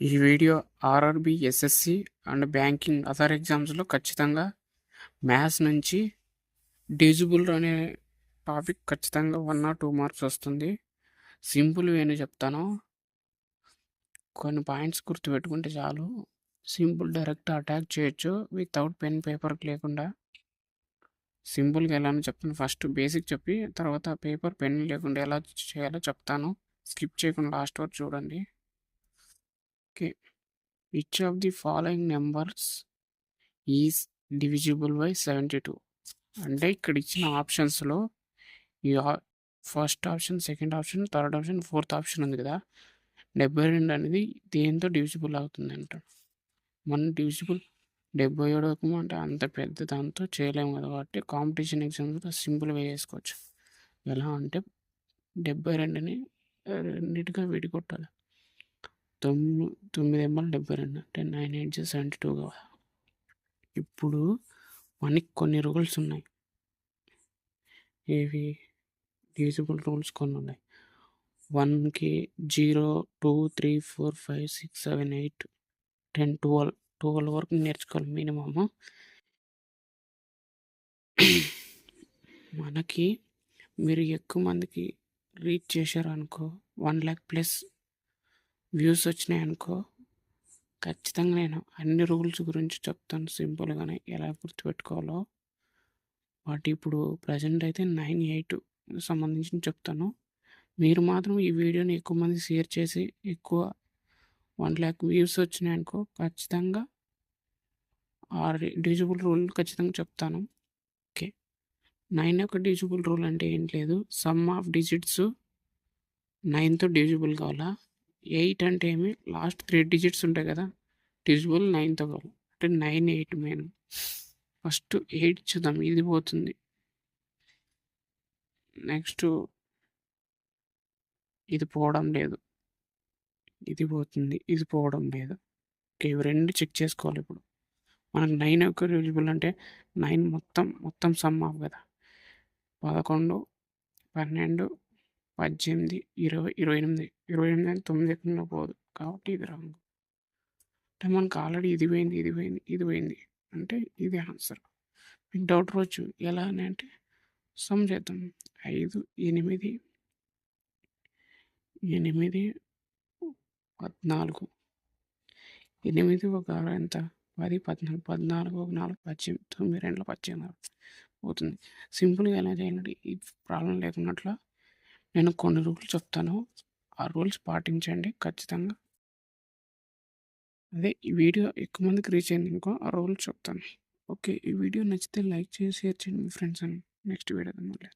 ఈ video RRB, SSC and banking other ఎగ్జామ్స్లో ఖచ్చితంగా మ్యాథ్స్ నుంచి డివిజిబుల్ అనే టాపిక్ ఖచ్చితంగా 1 or 2 మార్క్స్ వస్తుంది. సింపుల్ వేని చెప్తాను. కొన్ని పాయింట్స్ గుర్తుపెట్టుకుంటే చాలు. సింపుల్ డైరెక్ట్ అటాక్ చేయొచ్చు వితౌట్ పెన్ పేపర్ లేకుండా. సింపుల్గా ఎలా అని చెప్తాను. ఫస్ట్ బేసిక్ చెప్పి తర్వాత పేపర్ పెన్ లేకుండా ఎలా చేయాలో చెప్తాను. స్కిప్ చేయకుండా లాస్ట్ వరకు చూడండి. Okay. Which of the following numbers is divisible by 72? అంటే ఇక్కడ ఇచ్చిన ఆప్షన్స్లో ఈ first option, second option, third option, fourth option ఉంది కదా. 72 అనేది దేంతో డివిజిబుల్ అవుతుంది అంటాడు. మన డివిజిబుల్ 77 అంటే అంత పెద్ద దాంతో చేయలేము కదా. కాబట్టి కాంపిటీషన్ ఎగ్జామ్స్లో సింపుల్గా చేసుకోవచ్చు. ఎలా అంటే 72ని రెండింటిగా విడిగొట్టాలి. 9 ఎంఎల్ 72 అంటే 9 8 72 కదా. ఇప్పుడు మనకి కొన్ని రూల్స్ ఉన్నాయి. ఏవి డివిజిబుల్ రూల్స్ కొన్ని ఉన్నాయి. 1కి 0, 2, 3, 4, 5, 6, 7, 8, 10, 12 వరకు నేర్చుకోవాలి మినిమమ్. మనకి మీరు ఎక్కువ మందికి రీచ్ చేశారు అనుకో, 1 lakh ప్లస్ వ్యూస్ వచ్చినాయి అనుకో, ఖచ్చితంగా నేను అన్ని రూల్స్ గురించి చెప్తాను సింపుల్గానే ఎలా గుర్తుపెట్టుకోవాలో. వాటి ఇప్పుడు ప్రజెంట్ అయితే 9, 8 సంబంధించి చెప్తాను. మీరు మాత్రం ఈ వీడియోని ఎక్కువ మంది షేర్ చేసి ఎక్కువ 1 lakh వ్యూస్ వచ్చినాయనుకో ఖచ్చితంగా ఆ డివిజిబుల్ రూల్ ఖచ్చితంగా చెప్తాను. ఓకే. 9 యొక్క డివిజిబుల్ రూల్ అంటే ఏం లేదు, సమ్ ఆఫ్ డిజిట్స్ 9తో డివిజిబుల్ కావాలా. 8 అంటే ఏమి, లాస్ట్ 3 డిజిట్స్ ఉంటాయి కదా, డివిజిబుల్ 9తో కావాలి. అంటే 9, 8 మెయిన్. ఫస్ట్ 8 చూద్దాం, ఇది పోతుంది. నెక్స్ట్ ఇది పోవడం లేదు, ఇది పోతుంది, ఇది పోవడం లేదు. ఓకే, ఇవి రెండు చెక్ చేసుకోవాలి. ఇప్పుడు మనకు 9 యొక్క డివిజిబుల్ అంటే 9 మొత్తం సమ్ ఆఫ్ కదా. 11, 12, 18, 20, 28. 28 అని 9 ఎక్కడ పోదు కాబట్టి ఇది రాంగ్. అంటే మనకు ఆల్రెడీ ఇది పోయింది అంటే ఇది ఆన్సర్. మీకు డౌట్ రావచ్చు ఎలా అని. అంటే సమ్ చేద్దాం. 5, 8, 14. 8 ఒక 6 ఎంత, 10, 14, 14 ఒక 4, 18, 9 2 18 అవుతుంది. సింపుల్గా ఎలా చేయాలంటే ఈ ప్రాబ్లం లేకున్నట్లు నేను కొన్ని రూల్స్ చెప్తాను, ఆ రూల్స్ పాటించండి ఖచ్చితంగా. అదే ఈ వీడియో ఎక్కువ మందికి రీచ్ అయింది ఇంకో ఆ రూల్స్ చెప్తాను. ఓకే, ఈ వీడియో నచ్చితే లైక్ చేసి షేర్ చేయండి మీ ఫ్రెండ్స్ అని. నెక్స్ట్ వీడియో మళ్ళీ